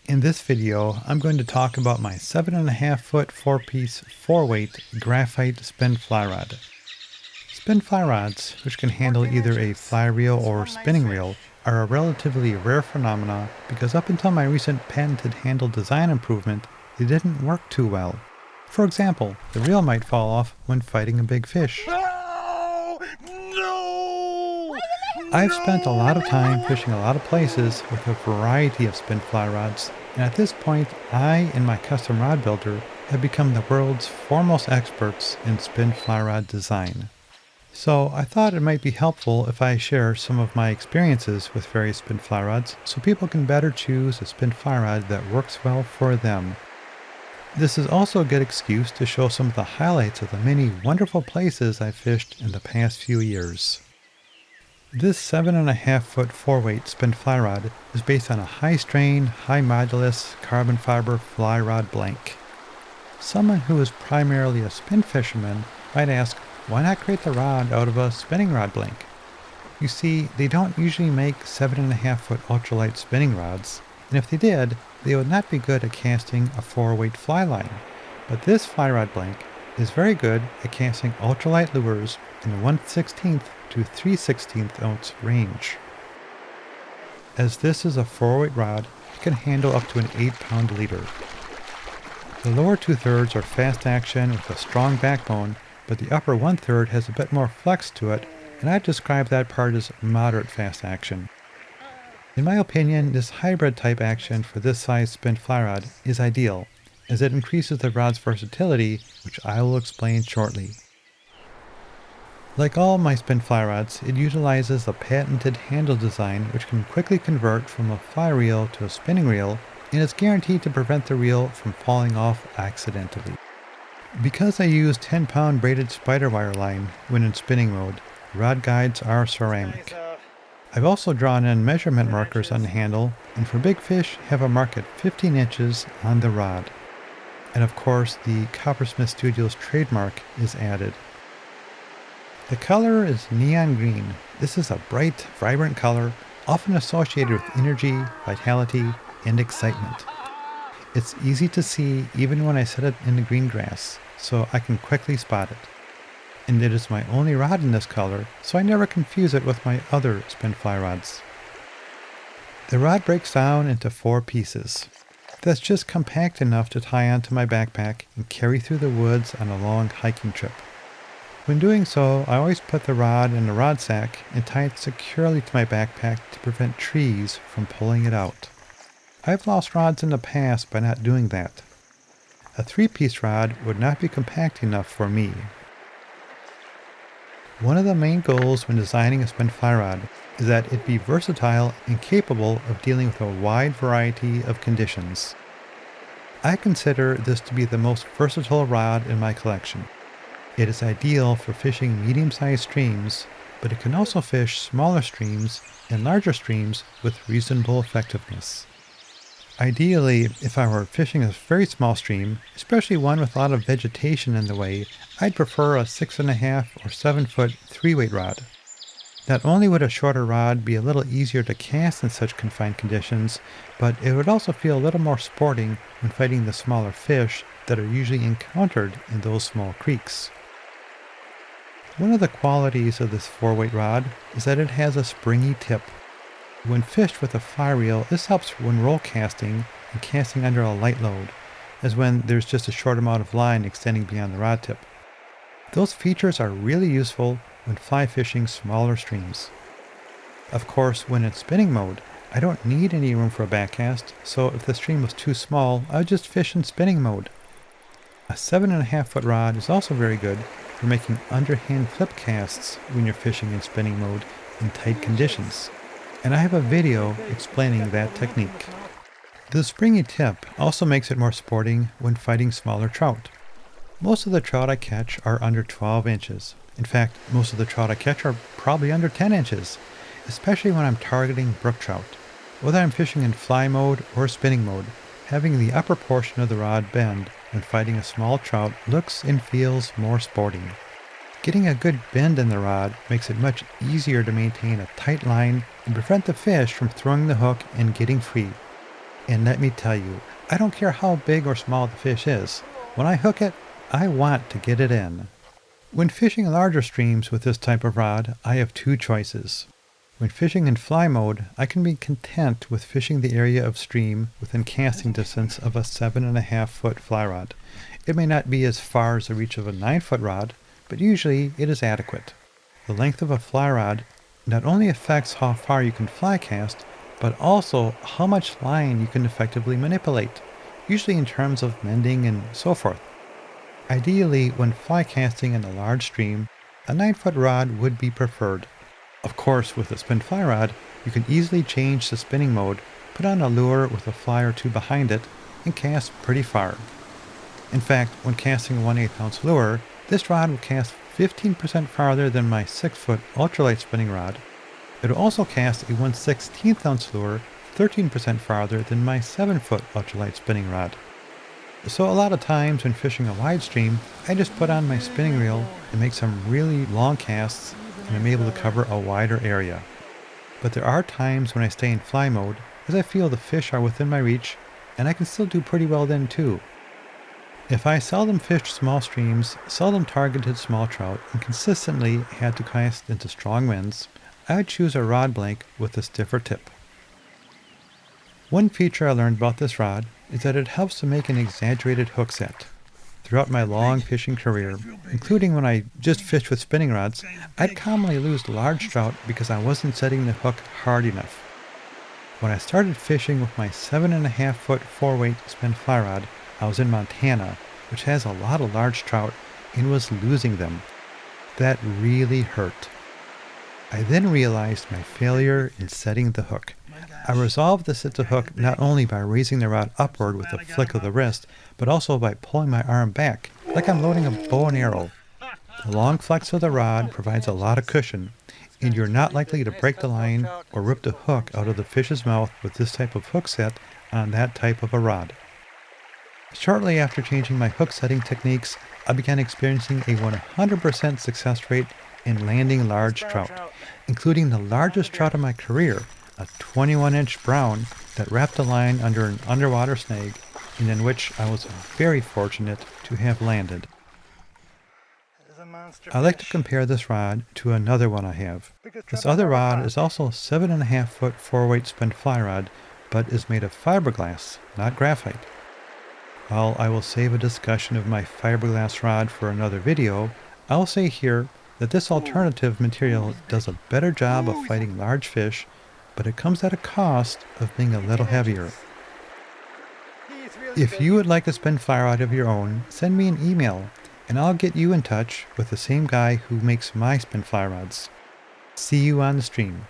In this video, I'm going to talk about my 7.5 foot 4-piece 4-weight graphite spin fly rod. Spin fly rods, which can handle either a fly reel or spinning reel, are a relatively rare phenomena because up until my recent patented handle design improvement, they didn't work too well. For example, the reel might fall off when fighting a big fish. Oh, no! I've spent a lot of time fishing a lot of places with a variety of spin fly rods, and at this point, I and my custom rod builder have become the world's foremost experts in spin fly rod design. So I thought it might be helpful if I share some of my experiences with various spin fly rods so people can better choose a spin fly rod that works well for them. This is also a good excuse to show some of the highlights of the many wonderful places I've fished in the past few years. This 7.5 foot 4-weight spin fly rod is based on a high-strain, high-modulus carbon fiber fly rod blank. Someone who is primarily a spin fisherman might ask, why not create the rod out of a spinning rod blank? You see, they don't usually make 7.5 foot ultralight spinning rods, and if they did, they would not be good at casting a 4-weight fly line. But this fly rod blank is very good at casting ultralight lures in the 1/16 to 3/16 ounce range. As this is a 4-weight rod, it can handle up to an 8-pound leader. The lower 2/3 are fast action with a strong backbone, but the upper 1/3 has a bit more flex to it, and I describe that part as moderate fast action. In my opinion, this hybrid type action for this size spin fly rod is ideal, as it increases the rod's versatility, which I will explain shortly. Like all my spin fly rods, it utilizes a patented handle design which can quickly convert from a fly reel to a spinning reel, and is guaranteed to prevent the reel from falling off accidentally. Because I use 10-pound braided spider wire line when in spinning mode, rod guides are ceramic. I've also drawn in measurement markers on the handle, and for big fish have a mark at 15 inches on the rod. And of course, the Coppersmith Studios trademark is added. The color is neon green. This is a bright, vibrant color, often associated with energy, vitality, and excitement. It's easy to see even when I set it in the green grass, so I can quickly spot it. And it is my only rod in this color, so I never confuse it with my other spin fly rods. The rod breaks down into 4 pieces. That's just compact enough to tie onto my backpack and carry through the woods on a long hiking trip. When doing so, I always put the rod in the rod sack and tie it securely to my backpack to prevent trees from pulling it out. I've lost rods in the past by not doing that. A 3-piece rod would not be compact enough for me. One of the main goals when designing a spin fly rod is that it be versatile and capable of dealing with a wide variety of conditions. I consider this to be the most versatile rod in my collection. It is ideal for fishing medium-sized streams, but it can also fish smaller streams and larger streams with reasonable effectiveness. Ideally, if I were fishing a very small stream, especially one with a lot of vegetation in the way, I'd prefer a 6.5 or 7 foot 3-weight rod. Not only would a shorter rod be a little easier to cast in such confined conditions, but it would also feel a little more sporting when fighting the smaller fish that are usually encountered in those small creeks. One of the qualities of this 4-weight rod is that it has a springy tip. When fished with a fly reel, this helps when roll casting and casting under a light load, as when there's just a short amount of line extending beyond the rod tip. Those features are really useful when fly fishing smaller streams. Of course, when in spinning mode, I don't need any room for a backcast, so if the stream was too small, I would just fish in spinning mode. A 7.5 foot rod is also very good for making underhand flip casts when you're fishing in spinning mode in tight conditions, and I have a video explaining that technique. The springy tip also makes it more sporting when fighting smaller trout. Most of the trout I catch are under 12 inches. In fact, most of the trout I catch are probably under 10 inches, especially when I'm targeting brook trout. Whether I'm fishing in fly mode or spinning mode, having the upper portion of the rod bend when fighting a small trout looks and feels more sporting. Getting a good bend in the rod makes it much easier to maintain a tight line and prevent the fish from throwing the hook and getting free. And let me tell you, I don't care how big or small the fish is. When I hook it, I want to get it in. When fishing larger streams with this type of rod, I have two choices. When fishing in fly mode, I can be content with fishing the area of stream within casting distance of a 7.5-foot fly rod. It may not be as far as the reach of a 9-foot rod, but usually it is adequate. The length of a fly rod not only affects how far you can fly cast, but also how much line you can effectively manipulate, usually in terms of mending and so forth. Ideally, when fly casting in a large stream, a 9-foot rod would be preferred. Of course, with a spin fly rod, you can easily change the spinning mode, put on a lure with a fly or two behind it, and cast pretty far. In fact, when casting a 1/8 ounce lure, this rod will cast 15% farther than my 6-foot ultralight spinning rod. It will also cast a 1/16 ounce lure 13% farther than my 7-foot ultralight spinning rod. So a lot of times when fishing a wide stream, I just put on my spinning reel and make some really long casts, and I'm able to cover a wider area. But there are times when I stay in fly mode, as I feel the fish are within my reach, and I can still do pretty well then too. If I seldom fished small streams, seldom targeted small trout, and consistently had to cast into strong winds, I would choose a rod blank with a stiffer tip. One feature I learned about this rod is that it helps to make an exaggerated hook set. Throughout my long fishing career, including when I just fished with spinning rods, I'd commonly lose large trout because I wasn't setting the hook hard enough. When I started fishing with my 7.5-foot 4-weight spin fly rod, I was in Montana, which has a lot of large trout, and was losing them. That really hurt. I then realized my failure in setting the hook. I resolved to set the hook not only by raising the rod upward with a flick of the wrist, but also by pulling my arm back, like I'm loading a bow and arrow. The long flex of the rod provides a lot of cushion, and you're not likely to break the line or rip the hook out of the fish's mouth with this type of hook set on that type of a rod. Shortly after changing my hook setting techniques, I began experiencing a 100% success rate in landing large trout, including the largest trout of my career, a 21-inch brown that wrapped a line under an underwater snag, and in which I was very fortunate to have landed. I like to compare this rod to another one I have. This other rod is also a 7.5-foot 4-weight spin fly rod, but is made of fiberglass, not graphite. While I will save a discussion of my fiberglass rod for another video, I'll say here that this alternative material does a better job of fighting large fish, but it comes at a cost of being a little heavier. If you would like to spin fly rod of your own, send me an email, and I'll get you in touch with the same guy who makes my spin fly rods. See you on the stream.